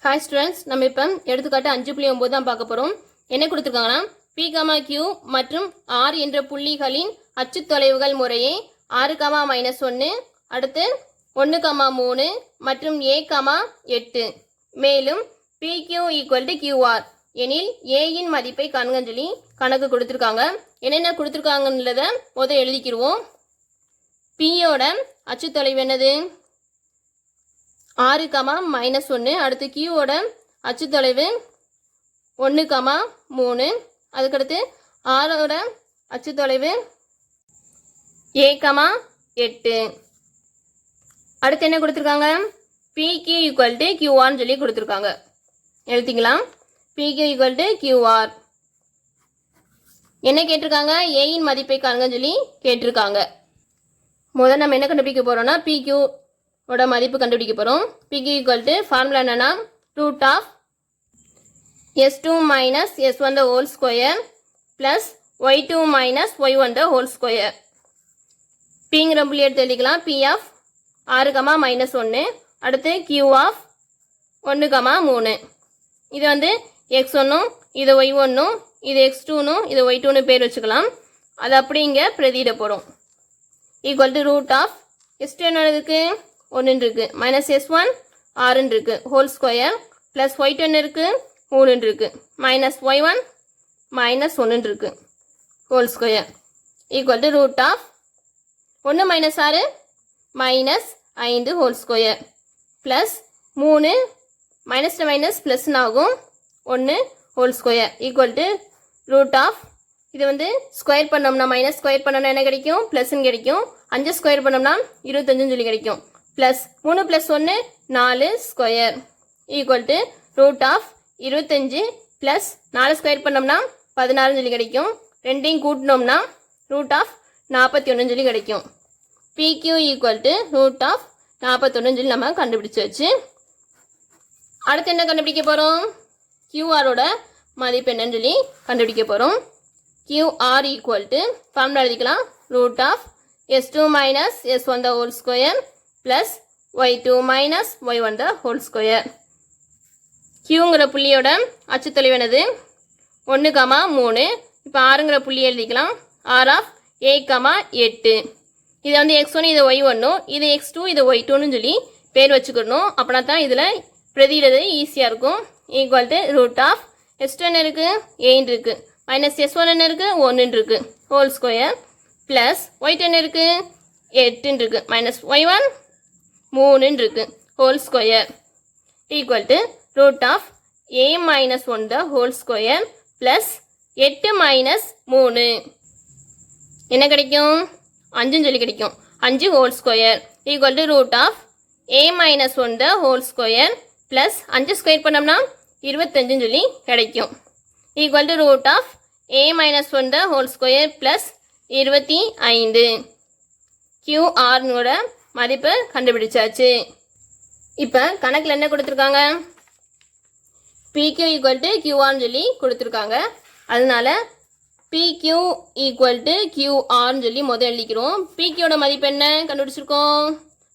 Hi students, நம்ம இப்போ எடுத்துக்காட்டு 5.9 தான் பார்க்க போகிறோம். என்ன கொடுத்துருக்காங்கன்னா P, Q மற்றும் R என்ற புள்ளிகளின் அச்சு தொலைவுகள் முறையே 6, அடுத்து 1, 3 மற்றும் A, 8. மேலும் PQ = QR எனில் A இன் மதிப்பை காண்கன்னு சொல்லி கணக்கு கொடுத்துருக்காங்க. என்னென்ன கொடுத்துருக்காங்கன்றத முதல் எழுதிக்கிடுவோம். Pயோட அச்சு தொலைவு என்னது? 6, -1. அடுத்து Qவோட அச்சு தொலைவு 1, 3. அதுக்கடுத்து Rோட அச்சு தொலைவு A, 8. அடுத்து என்ன கொடுத்துருக்காங்க? PQ = QR சொல்லி கொடுத்துருக்காங்க. எழுதிக்கலாம். PQ = QR. என்ன கேட்டிருக்காங்க? A இன் மதிப்பை காண்கன்னு சொல்லி கேட்டிருக்காங்க. முதல்ல நம்ம என்ன கண்டுபிடிக்க போறோம்னா PQ ஓட மதிப்பு கண்டுபிடிக்க போகிறோம். PQ = ஃபார்முலா என்னன்னா √S2 - S1 the whole square plus Y2 - Y1 the whole square. Pங்கிற புள்ளி எடுத்து எழுதிக்கலாம். P of 6, -1. அடுத்து Q of 1, 3. இது வந்து X1, இது Y1, இது X2, இது Y2 பேர் வச்சுக்கலாம். அது அப்படி இங்கே பிரதியிட போகிறோம். ஈக்குவல் டு S2 என்ன இருக்கு? 1 இருக்கு, -S1 6 இருக்கு, ஹோல் ஸ்கொயர் ப்ளஸ் Y2 என்ன இருக்கு? 3 இருக்கு, -Y1 -1 இருக்கு, whole square equal to √1 - 6 -5 whole square plus 3 minus plus ஆகும் 1 ஹோல் ஸ்கொயர் ஈக்குவல் டு இது வந்து ஸ்கொயர் பண்ணோம்னா மைனஸ் ஸ்கொயர் பண்ணோம்னா என்ன கிடைக்கும்? ப்ளஸ்ன்னு கிடைக்கும். 5 ஸ்கொயர் பண்ணோம்னா 25 சொல்லி கிடைக்கும். Plus 3 + 1 4 square equal to √25 plus 4 square பண்ணோம்னா 16 சொல்லி கிடைக்கும். ரெண்டையும் கூட்டினோம்னா √41 சொல்லி கிடைக்கும். PQ = √41 சொல்லி நம்ம கண்டுபிடிச்சு வச்சு அடுத்து என்ன கண்டுபிடிக்க போகிறோம்? QRோட மதிப்பு என்னன்னு சொல்லி கண்டுபிடிக்க போகிறோம். QR = ஃபார்முலா எழுதிக்கலாம். √S2 - S1 the whole square plus Y2 - Y1 the whole square. Qங்கிற புள்ளியோட அச்சு தொலைவு என்னது? 1, 3. இப்போ Rங்கிற புள்ளி எழுதிக்கலாம். R of A, 8. இதை வந்து X1, இது Y1, இது X2, இது Y2 சொல்லி பேர் வச்சுக்கணும். அப்படின்னா தான் இதில் பிரதியிடுறது ஈஸியாக இருக்கும். ஈக்குவல் டு S2 என்ன இருக்குது? 8 இருக்குது, -S1 என்ன இருக்குது? 1 இருக்குது, ஹோல் ஸ்கொயர் ப்ளஸ் Y2 என்ன இருக்குது? 8 இருக்குது, -Y1 3 இருக்குது, whole square equal to √A - 1 the whole square plus 8 - 3 என்ன கிடைக்கும்? 5 சொல்லி கிடைக்கும். 5 whole square equal to √A - 1 the whole square plus 5 square பண்ணோம்னா 25 சொல்லி கிடைக்கும். Equal to √A - 1 the whole square plus 25. QRனோட மதிப்பு கண்டுபிடிச்சாச்சு. இப்போ கணக்கில் என்ன கொடுத்துருக்காங்க? PQ = QR சொல்லி கொடுத்துருக்காங்க. அதனால PQ = QR சொல்லி முதல் எழுதிக்கிறோம். PQயோட மதிப்பு என்ன கண்டுபிடிச்சிருக்கோம்?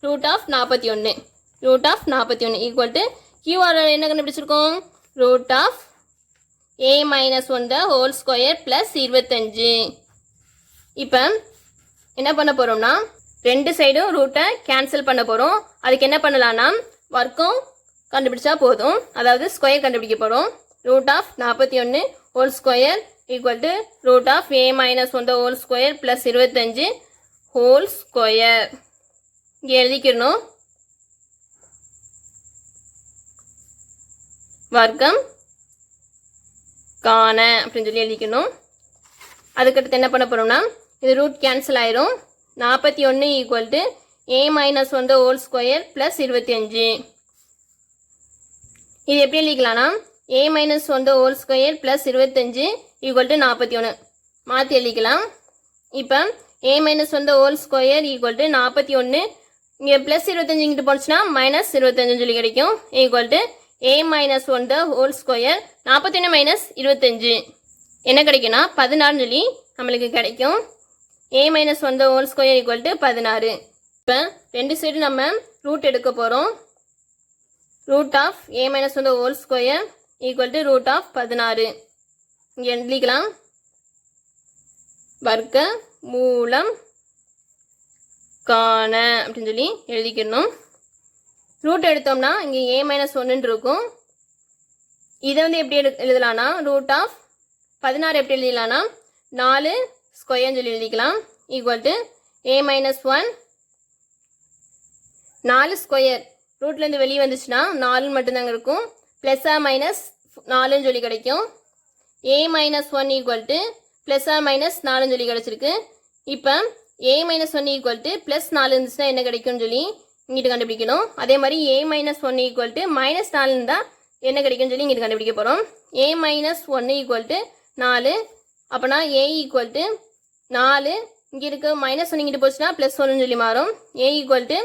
√41. √41 ஈக்குவல் டு QR என்ன கண்டுபிடிச்சிருக்கோம்? √A - 1 the whole square plus 25. இப்போ என்ன பண்ண போகிறோம்னா ரெண்டு சைடும் ரூட்டை கேன்சல் பண்ண போகிறோம். அதுக்கு என்ன பண்ணலான்னா வர்க்கம் கண்டுபிடிச்சா போதும். அதாவது ஸ்கொயர் கண்டுபிடிக்க போகிறோம். √41 whole square equal to √A - 1 the whole square plus 25 whole square இங்கே எழுதிக்கணும். வர்க்கம் காண அப்படின்னு சொல்லி எழுதிக்கணும். அதுக்கடுத்து என்ன பண்ண போகிறோம்னா இது ரூட் கேன்சல் ஆயிரும். 41 equal to A - 1 the whole square plus 25. இது எப்படி எழுதிக்கலாம்னா A - 1 the whole square plus 25 equal to 41 மாற்றி எழுதிக்கலாம். இப்போ A - 1 the whole square equal to 41, இங்கே ப்ளஸ் 25 இங்கிட்டு போச்சுன்னா -25 சொல்லி கிடைக்கும். Equal to A - 1 the whole square 41 - 25 என்ன கிடைக்கும்னா 16 சொல்லி நம்மளுக்கு கிடைக்கும். A - 1 the whole square equal to 16. இப்போ ரெண்டு சைடு நம்ம ரூட் எடுக்க போகிறோம். Root of a minus one the whole square equal to root of 16. இங்கே எழுதிக்கலாம் வர்க்க மூலம் காண அப்படின்னு சொல்லி எழுதிக்கணும். ரூட் எடுத்தோம்னா இங்கே ஏ மைனஸ் ஒன்றுன்னு இருக்கும். இதை வந்து எப்படி எழுதலாம்னா ரூட் ஆஃப் 16 எப்படி எழுதிக்கலாம்னா 4 ஸ்கொயர்னு சொல்லி எழுதிக்கலாம் equal to A minus 1 4 square ரூட்லேருந்து வெளியே வந்துச்சுன்னா 4 மட்டும்தாங்க இருக்கும். ப்ளஸ் ஆர் மைனஸ் 4ன்னு சொல்லி கிடைக்கும். A minus 1 equal to plus or minus 4ன்னு சொல்லி கிடச்சிருக்கு. இப்போ A minus 1 equal to plus 4 இருந்துச்சுன்னா என்ன கிடைக்கும்னு சொல்லி இங்கிட்டு கண்டுபிடிக்கணும். அதே மாதிரி A minus 1 equal to minus 4 இருந்தால் என்ன கிடைக்கும்னு சொல்லி இங்கிட்டு கண்டுபிடிக்க போகிறோம். A minus 1 equal to 4. அப்போனா ஏ ஈக்குவல் டு 4 இங்கே இருக்க மைனஸ் 1 இங்கிட்டு போச்சுன்னா ப்ளஸ் 1ன்னு சொல்லி மாறும். ஏ ஈக்குவல் டு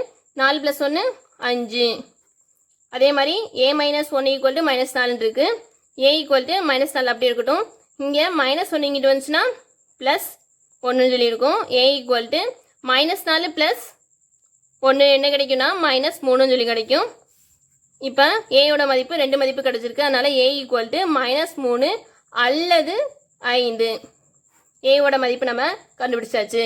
4 ப்ளஸ் 1 5. அதே மாதிரி A minus 1 equal to minus 4 இருக்குது. ஏ ஈக்குவல் டு மைனஸ் 4 அப்படி இருக்கட்டும். இங்கே மைனஸ் 1 இங்கிட்டு வந்துச்சுன்னா ப்ளஸ் 1ன்னு சொல்லியிருக்கும். A equal to minus 4 plus 1 என்ன கிடைக்கும்னா மைனஸ் 3ன்னு சொல்லி கிடைக்கும். இப்போ ஏயோட மதிப்பு 2 மதிப்பு கிடச்சிருக்கு. அதனால் ஏ ஈக்குவல் டு மைனஸ் 3 அல்லது 5. ஏயோட மதிப்பு நம்ம கண்டுபிடிச்சாச்சு.